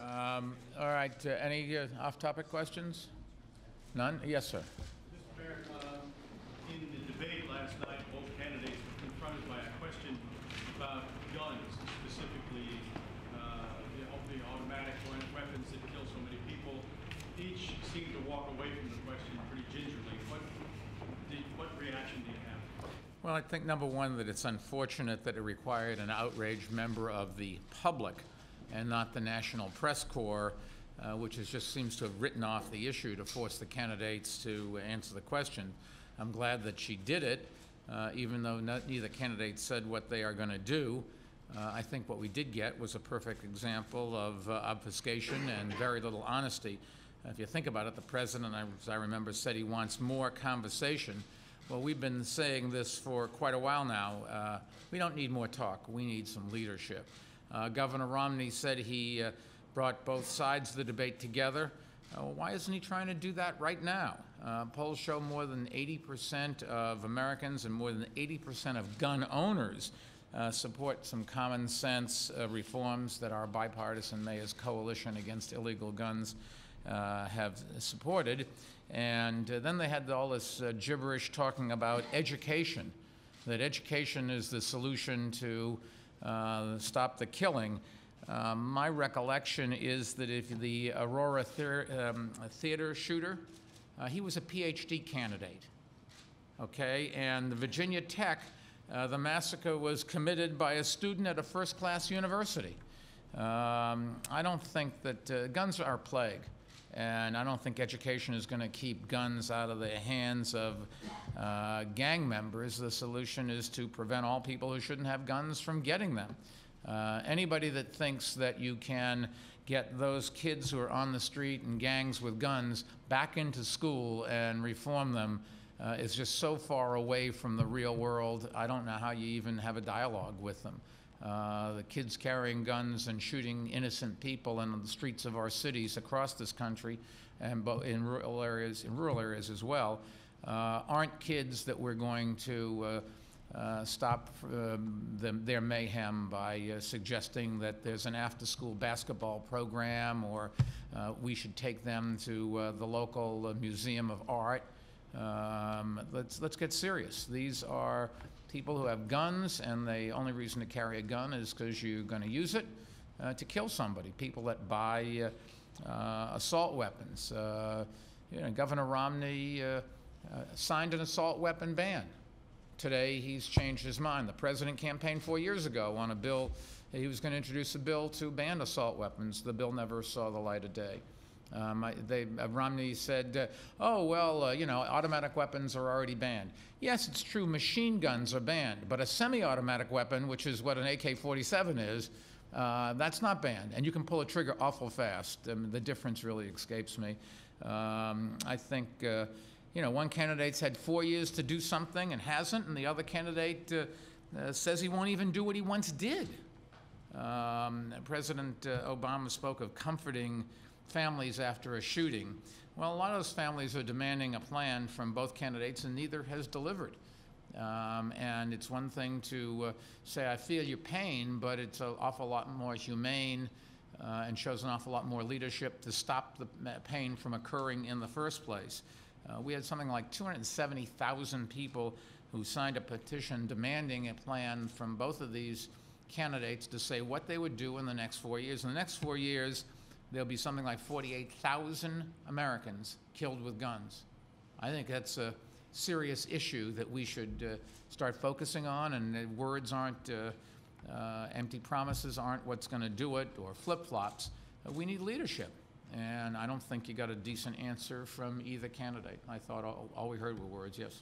All right, any off-topic questions? None? Yes, sir. Mr. Barrett, in the debate last night, both candidates were confronted by a question about guns, specifically the automatic weapons that kill so many people. Each seemed to walk away from the question pretty gingerly. What reaction do you have? Well, I think, number one, that it's unfortunate that it required an outraged member of the public and not the National Press Corps, which just seems to have written off the issue to force the candidates to answer the question. I'm glad that she did it, even though neither candidate said what they are going to do. I think what we did get was a perfect example of obfuscation and very little honesty. If you think about it, the president, as I remember, said he wants more conversation. Well, we've been saying this for quite a while now. We don't need more talk. We need some leadership. Governor Romney said he brought both sides of the debate together. Why isn't he trying to do that right now? Polls show more than 80% of Americans and more than 80% of gun owners support some common sense reforms that our bipartisan Mayor's Coalition Against Illegal Guns have supported. And then they had all this gibberish talking about education, that education is the solution to stop the killing. My recollection is that if the Aurora theater shooter, he was a PhD candidate, okay? And the Virginia Tech, the massacre was committed by a student at a first-class university. I don't think that guns are a plague. And I don't think education is going to keep guns out of the hands of gang members. The solution is to prevent all people who shouldn't have guns from getting them. Anybody that thinks that you can get those kids who are on the street in gangs with guns back into school and reform them is just so far away from the real world. I don't know how you even have a dialogue with them. The kids carrying guns and shooting innocent people in the streets of our cities across this country, and in rural areas as well, aren't kids that we're going to stop their mayhem by suggesting that there's an after-school basketball program, or we should take them to the local museum of art. Let's get serious. These are people who have guns, and the only reason to carry a gun is because you're going to use it to kill somebody. People that buy assault weapons. Governor Romney signed an assault weapon ban. Today, he's changed his mind. The president campaigned 4 years ago on a bill. He was going to introduce a bill to ban assault weapons. The bill never saw the light of day. Romney said, automatic weapons are already banned. Yes, it's true, machine guns are banned, but a semi-automatic weapon, which is what an AK-47 is, that's not banned, and you can pull a trigger awful fast. The difference really escapes me. I think, one candidate's had 4 years to do something and hasn't, and the other candidate says he won't even do what he once did. President Obama spoke of comforting families after a shooting. Well, a lot of those families are demanding a plan from both candidates, and neither has delivered. And it's one thing to say, I feel your pain, but it's an awful lot more humane and shows an awful lot more leadership to stop the pain from occurring in the first place. We had something like 270,000 people who signed a petition demanding a plan from both of these candidates to say what they would do in the next 4 years. In the next 4 years, there'll be something like 48,000 Americans killed with guns. I think that's a serious issue that we should start focusing on, and words aren't, empty promises aren't what's going to do it, or flip-flops. We need leadership, and I don't think you got a decent answer from either candidate. I thought all we heard were words, yes.